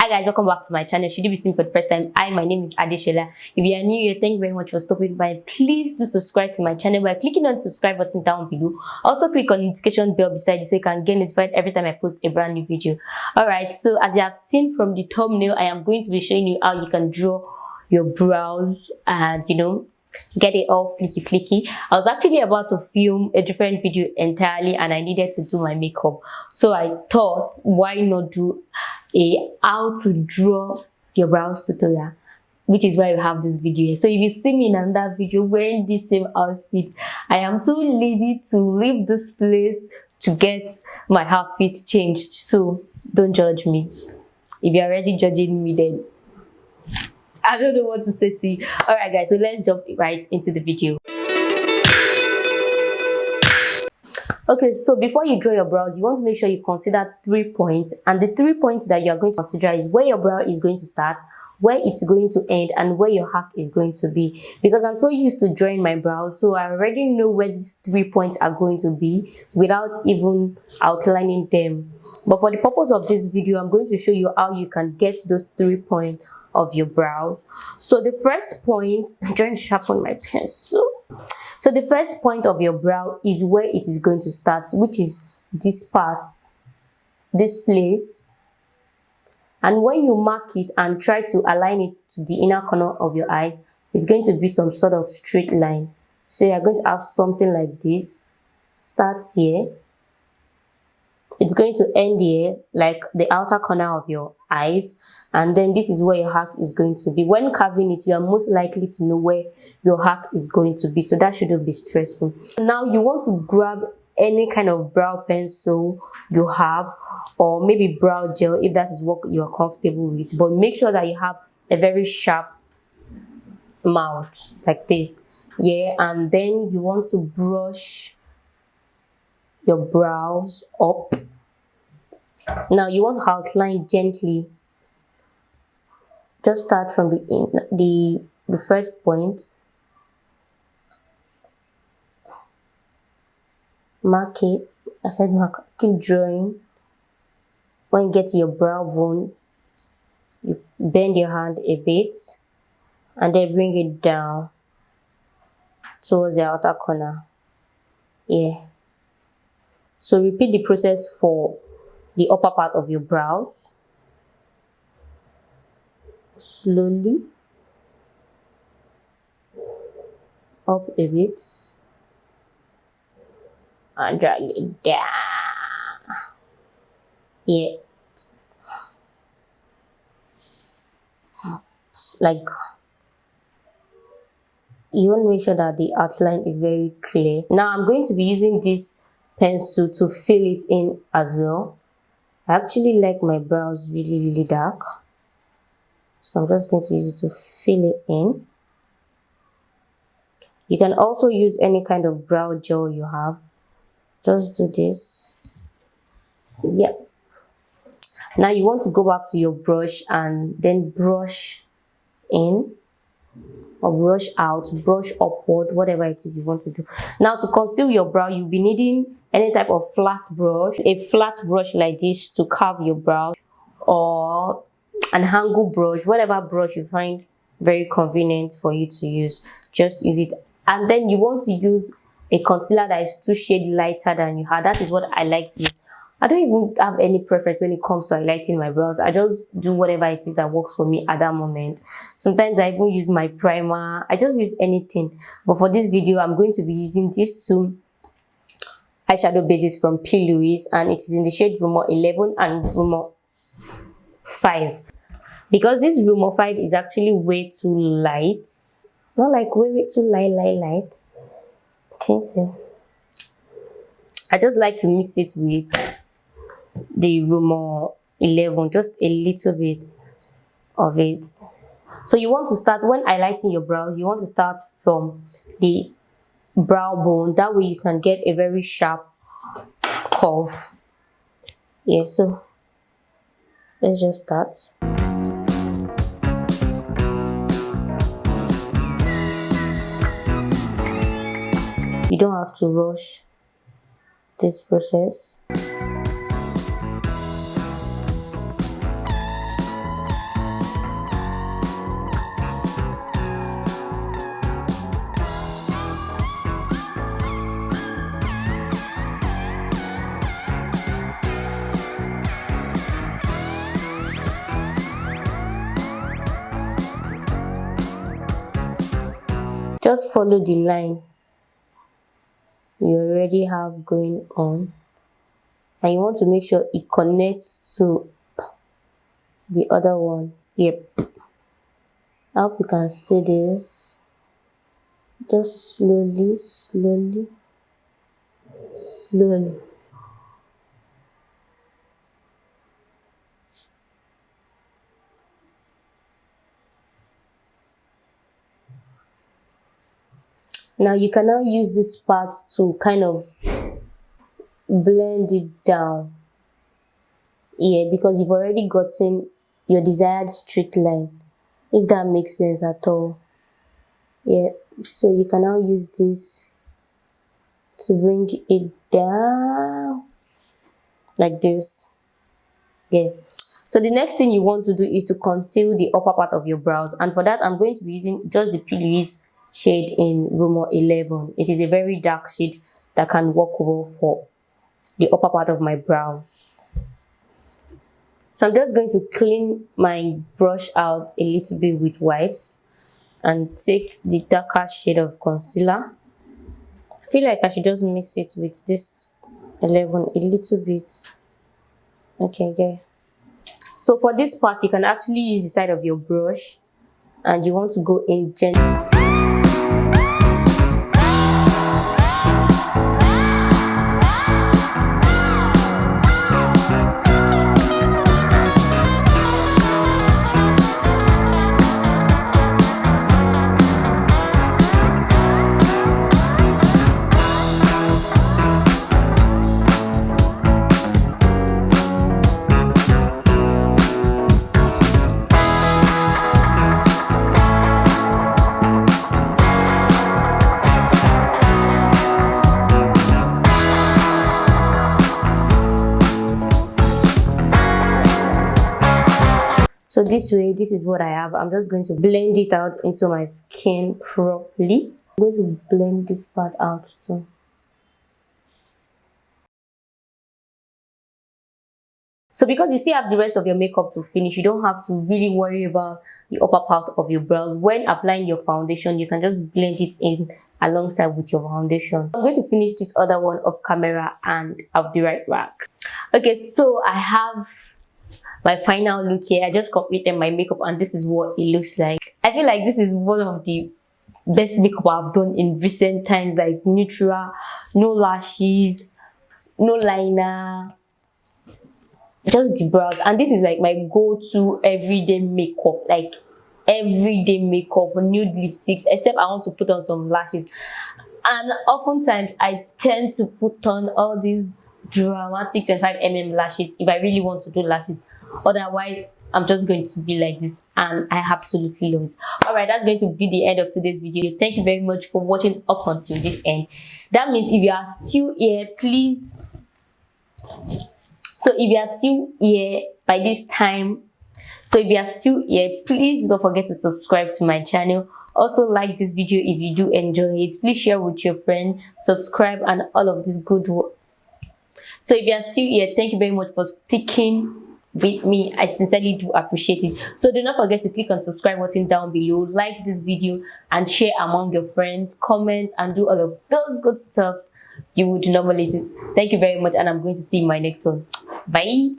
Hi guys, welcome back to my channel. Should you be seeing for the first time, my name is Adeshola. If you are new here, thank you very much for stopping by. Please do subscribe to my channel by clicking on the subscribe button down below. Also click on the notification bell beside you so you can get notified every time I post a brand new video. Alright, so as you have seen from the thumbnail, I am going to be showing you how you can draw your brows and get it all flicky. I was actually about to film a different video entirely and I needed to do my makeup, so I thought, why not do a how to draw your brows tutorial, which is why we have this video. So if you see me in another video wearing this same outfit, I am too lazy to leave this place to get my outfit changed, so don't judge me. If you're already judging me, then I don't know what to say to you. Alright guys, so let's jump right into the video. Okay, so before you draw your brows, you want to make sure you consider 3 points, and the 3 points that you are going to consider is where your brow is going to start, where it's going to end, and where your hack is going to be. Because I'm so used to drawing my brows, so I already know where these 3 points are going to be without even outlining them. But for the purpose of this video, I'm going to show you how you can get those 3 points of your brows. So the first point, I'm trying to sharpen my pencil. So the first point of your brow is where it is going to start, which is this part, this place. And when you mark it and try to align it to the inner corner of your eyes, it's going to be some sort of straight line. So you're going to have something like this. Starts here. It's going to end here, like the outer corner of your eyes, and then this is where your hack is going to be. When carving it, you are most likely to know where your hack is going to be, so that shouldn't be stressful. Now you want to grab any kind of brow pencil you have, or maybe brow gel if that is what you are comfortable with, but make sure that you have a very sharp mouth like this. And then you want to brush your brows up. Now you want to outline gently. Just start from the first point. Mark it. I said mark. Keep drawing. When you get to your brow bone, you bend your hand a bit and then bring it down towards the outer corner. So repeat the process for the upper part of your brows. Slowly up a bit and drag it down. Like, you want to make sure that the outline is very clear. Now I'm going to be using this pencil to fill it in as well. I actually like my brows really dark, so I'm just going to use it to fill it in. You can also use any kind of brow gel you have. Just do this. Now you want to go back to your brush and then brush in or brush out, brush upward, whatever it is you want to do. Now to conceal your brow, you'll be needing any type of flat brush, a flat brush like this to carve your brow, or an angle brush, whatever brush you find very convenient for you to use, just use it. And then you want to use a concealer that is 2 shades lighter than you have. That is what I like to use. I don't even have any preference when it comes to highlighting my brows. I just do whatever it is that works for me at that moment. Sometimes I even use my primer. I just use anything. But for this video, I'm going to be using these 2 eyeshadow bases from P. Louise, and it is in the shade Rumor 11 and Rumor 5. Because this Rumor 5 is actually way too light. Not like way too light. Can you see? I just like to mix it with the Rumor 11, just a little bit of it. So you want to start, when highlighting your brows, you want to start from the brow bone. That way you can get a very sharp curve. So let's just start. You don't have to rush this process. just follow the line you already have going on, and you want to make sure it connects to the other one. Yep, I hope you can see this. Just slowly, slowly, slowly. Now you can now use this part to kind of blend it down. Yeah, because you've already gotten your desired straight line, if that makes sense at all. Yeah, so you can now use this to bring it down like this. Yeah, so the next thing you want to do is to conceal the upper part of your brows, and for that I'm going to be using just the P. shade in Rumor 11. It is a very dark shade that can work well for the upper part of my brows. So I'm just going to clean my brush out a little bit with wipes and take the darker shade of concealer. I feel like I should just mix it with this 11 a little bit. Okay, yeah. So for this part, you can actually use the side of your brush and you want to go in gently. So this way, this is what I have. I'm just going to blend it out into my skin properly. I'm going to blend this part out too. So because you still have the rest of your makeup to finish, you don't have to really worry about the upper part of your brows. When applying your foundation, you can just blend it in alongside with your foundation. I'm going to finish this other one off camera and I'll be right back. Okay, so I have my final look here. I just completed my makeup and this is what it looks like. I feel like this is one of the best makeup I've done in recent times. That is neutral, no lashes, no liner, just the brows. And this is like my go-to everyday makeup, like everyday makeup, nude lipsticks, except I want to put on some lashes. And oftentimes I tend to put on all these dramatic 25mm lashes if I really want to do lashes. Otherwise, I'm just going to be like this, and I absolutely love it. Alright, that's going to be the end of today's video. Thank you very much for watching up until this end. That means if you are still here, please. So if you are still here by this time, please don't forget to subscribe to my channel. Also like this video if you do enjoy it. Please share with your friend, subscribe, and all of this good work. So if you are still here, thank you very much for sticking with me. I sincerely do appreciate it. So do not forget to click on subscribe button down below, like this video and share among your friends, comment and do all of those good stuff you would normally do. Thank you very much, and I'm going to see you in my next one. Bye.